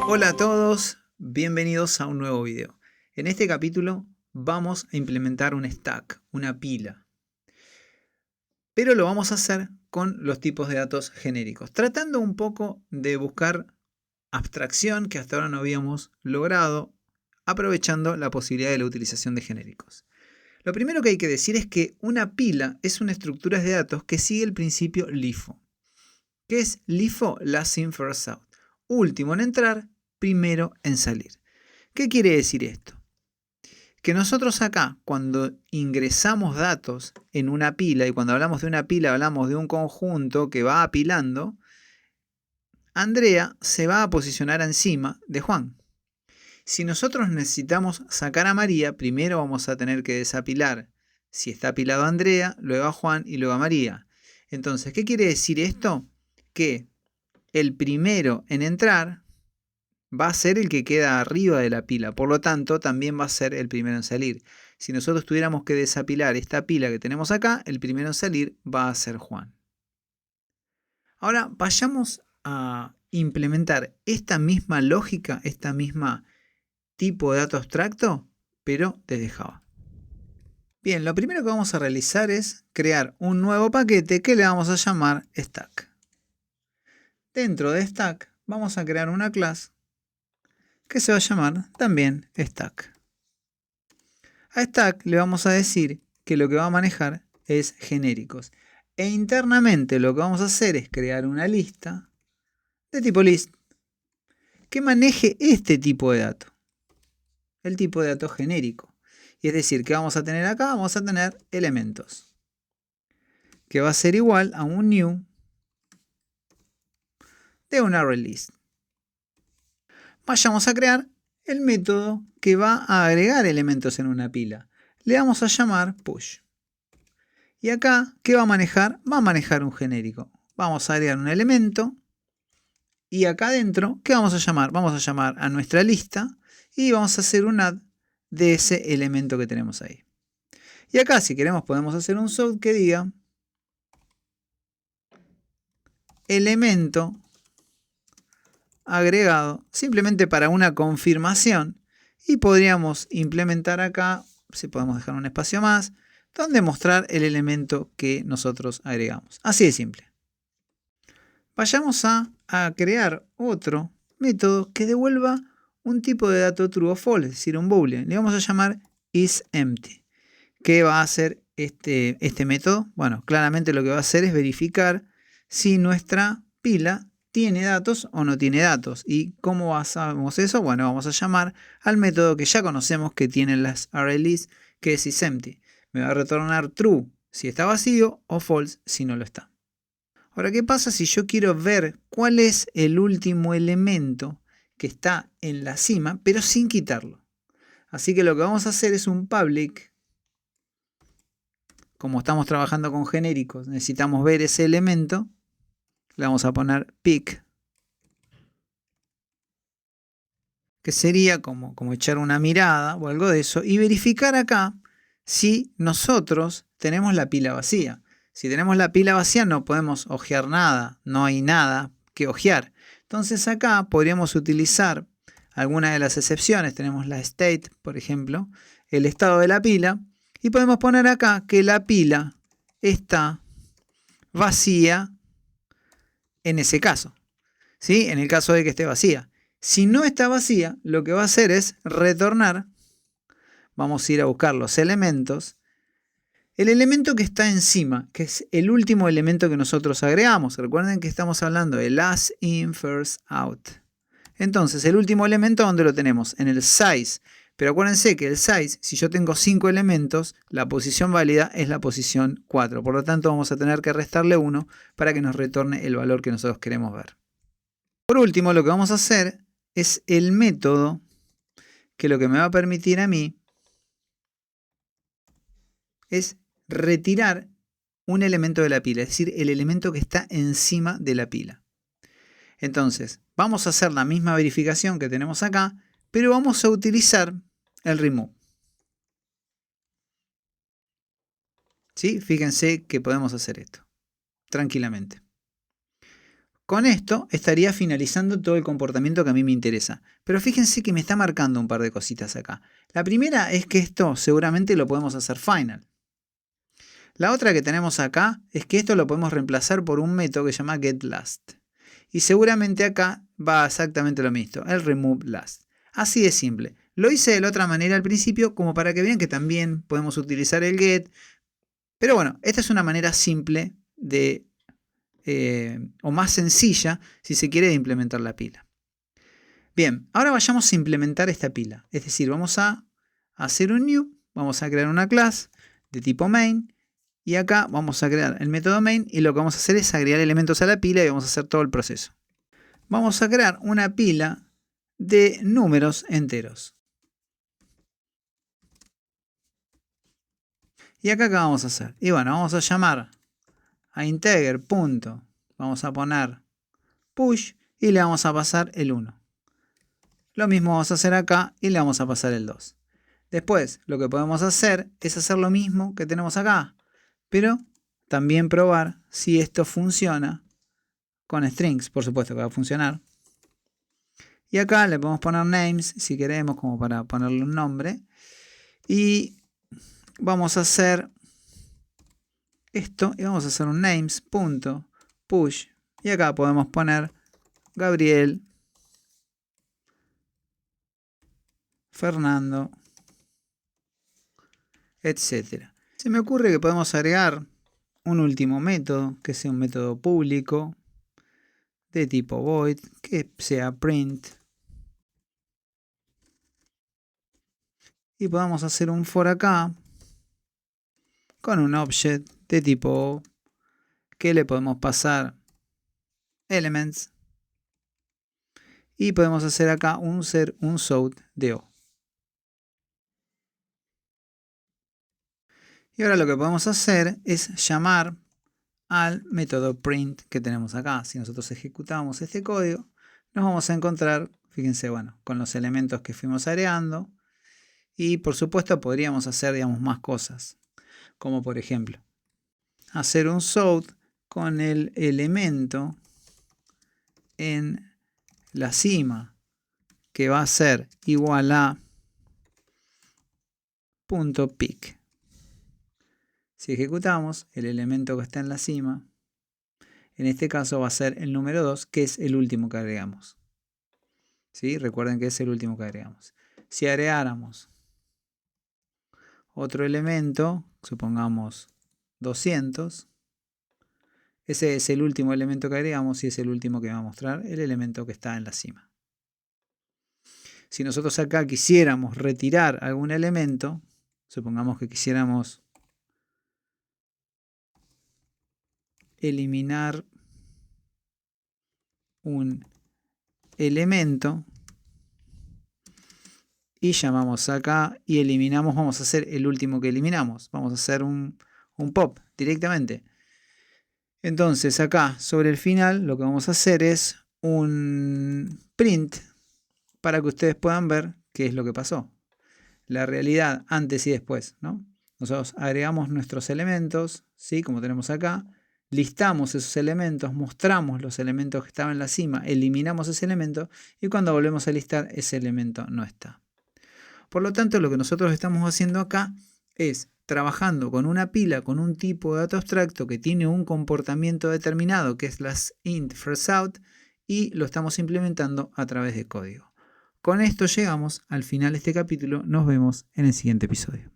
Hola a todos, bienvenidos a un nuevo video. En este capítulo vamos a implementar un stack, una pila. Pero lo vamos a hacer con los tipos de datos genéricos, tratando un poco de buscar abstracción que hasta ahora no habíamos logrado, aprovechando la posibilidad de la utilización de genéricos. Lo primero que hay que decir es que una pila es una estructura de datos que sigue el principio LIFO. ¿Qué es LIFO? Last in, first out. Último en entrar, primero en salir. ¿Qué quiere decir esto? Que nosotros acá, cuando ingresamos datos en una pila, y cuando hablamos de una pila hablamos de un conjunto que va apilando, Andrea se va a posicionar encima de Juan. Si nosotros necesitamos sacar a María, primero vamos a tener que desapilar. Si está apilado a Andrea, luego a Juan y luego a María. Entonces, ¿qué quiere decir esto? Que el primero en entrar va a ser el que queda arriba de la pila, por lo tanto también va a ser el primero en salir. Si nosotros tuviéramos que desapilar esta pila que tenemos acá, el primero en salir va a ser Juan. Ahora vayamos a implementar esta misma lógica, esta misma tipo de dato abstracto, pero desde Java. Bien, lo primero que vamos a realizar es crear un nuevo paquete que le vamos a llamar stack. Dentro de stack vamos a crear una clase que se va a llamar también stack. A stack le vamos a decir que lo que va a manejar es genéricos. E internamente lo que vamos a hacer es crear una lista de tipo list que maneje este tipo de dato. El tipo de dato genérico. Y es decir, que vamos a tener acá, vamos a tener elementos. Que va a ser igual a un new de un array list. Vayamos a crear el método que va a agregar elementos en una pila. Le vamos a llamar push. Y acá, ¿qué va a manejar? Va a manejar un genérico. Vamos a agregar un elemento. Y acá adentro, ¿qué vamos a llamar? Vamos a llamar a nuestra lista y vamos a hacer un add de ese elemento que tenemos ahí. Y acá, si queremos, podemos hacer un south que diga elemento agregado, simplemente para una confirmación. Y podríamos implementar acá, si podemos dejar un espacio más, donde mostrar el elemento que nosotros agregamos. Así de simple. Vayamos a crear otro método que devuelva un tipo de dato true o false, es decir, un boolean. Le vamos a llamar isEmpty. ¿Qué va a hacer este método? Bueno, claramente lo que va a hacer es verificar si nuestra pila tiene datos o no tiene datos. ¿Y cómo sabemos eso? Bueno, vamos a llamar al método que ya conocemos que tienen las ArrayList, que es isEmpty. Me va a retornar true si está vacío o false si no lo está. Ahora, ¿qué pasa si yo quiero ver cuál es el último elemento que está en la cima, pero sin quitarlo? Así que lo que vamos a hacer es un public. Como estamos trabajando con genéricos, necesitamos ver ese elemento. Le vamos a poner pick, que sería como echar una mirada o algo de eso, y verificar acá si nosotros tenemos la pila vacía. Si tenemos la pila vacía no podemos ojear nada, no hay nada que ojear. Entonces acá podríamos utilizar alguna de las excepciones. Tenemos la state, por ejemplo, el estado de la pila, y podemos poner acá que la pila está vacía en ese caso, ¿sí? En el caso de que esté vacía. Si no está vacía, lo que va a hacer es retornar. Vamos a ir a buscar los elementos. El elemento que está encima, que es el último elemento que nosotros agregamos. Recuerden que estamos hablando de last in, first out. Entonces, el último elemento, ¿dónde lo tenemos? En el size. Pero acuérdense que el size, si yo tengo 5 elementos, la posición válida es la posición 4. Por lo tanto, vamos a tener que restarle 1 para que nos retorne el valor que nosotros queremos ver. Por último, lo que vamos a hacer es el método que lo que me va a permitir a mí es retirar un elemento de la pila, es decir, el elemento que está encima de la pila. Entonces, vamos a hacer la misma verificación que tenemos acá, pero vamos a utilizar el remove. ¿Sí? Fíjense que podemos hacer esto tranquilamente. Con esto estaría finalizando todo el comportamiento que a mí me interesa. Pero fíjense que me está marcando un par de cositas acá. La primera es que esto seguramente lo podemos hacer final. La otra que tenemos acá es que esto lo podemos reemplazar por un método que se llama getLast. Y seguramente acá va exactamente lo mismo, el removeLast. Así de simple. Lo hice de la otra manera al principio como para que vean que también podemos utilizar el get. Pero bueno, esta es una manera simple o más sencilla, si se quiere, de implementar la pila. Bien, ahora vayamos a implementar esta pila. Es decir, vamos a hacer un new, vamos a crear una clase de tipo main, y acá vamos a crear el método main, y lo que vamos a hacer es agregar elementos a la pila y vamos a hacer todo el proceso. Vamos a crear una pila de números enteros. Y acá, ¿qué vamos a hacer? Y bueno, vamos a llamar a integer. Vamos a poner push y le vamos a pasar el 1. Lo mismo vamos a hacer acá y le vamos a pasar el 2. Después, lo que podemos hacer es hacer lo mismo que tenemos acá, pero también probar si esto funciona con strings. Por supuesto que va a funcionar. Y acá le podemos poner names si queremos, como para ponerle un nombre. Y vamos a hacer esto y vamos a hacer un names.push. Y acá podemos poner Gabriel, Fernando, etc. Se me ocurre que podemos agregar un último método, que sea un método público de tipo void, que sea print. Y podemos hacer un for acá con un object de tipo O, que le podemos pasar elements. Y podemos hacer acá un south de O. Y ahora lo que podemos hacer es llamar al método print que tenemos acá. Si nosotros ejecutamos este código, nos vamos a encontrar, fíjense, bueno, con los elementos que fuimos agregando. Y por supuesto podríamos hacer, digamos, más cosas. Como por ejemplo, hacer un south con el elemento en la cima, que va a ser igual a .pick. Si ejecutamos, el elemento que está en la cima, en este caso va a ser el número 2, que es el último que agregamos. ¿Sí? Recuerden que es el último que agregamos. Si agregáramos otro elemento, supongamos 200, ese es el último elemento que agregamos y es el último que va a mostrar el elemento que está en la cima. Si nosotros acá quisiéramos retirar algún elemento, supongamos que quisiéramos eliminar un elemento y llamamos acá y eliminamos, vamos a hacer el último que eliminamos, vamos a hacer un pop directamente. Entonces acá sobre el final lo que vamos a hacer es un print para que ustedes puedan ver qué es lo que pasó, la realidad antes y después, ¿no? Nosotros agregamos nuestros elementos, ¿sí? Como tenemos acá, listamos esos elementos, mostramos los elementos que estaban en la cima, eliminamos ese elemento y cuando volvemos a listar ese elemento no está. Por lo tanto, lo que nosotros estamos haciendo acá es trabajando con una pila, con un tipo de dato abstracto que tiene un comportamiento determinado, que es las int first out, y lo estamos implementando a través de código. Con esto llegamos al final de este capítulo. Nos vemos en el siguiente episodio.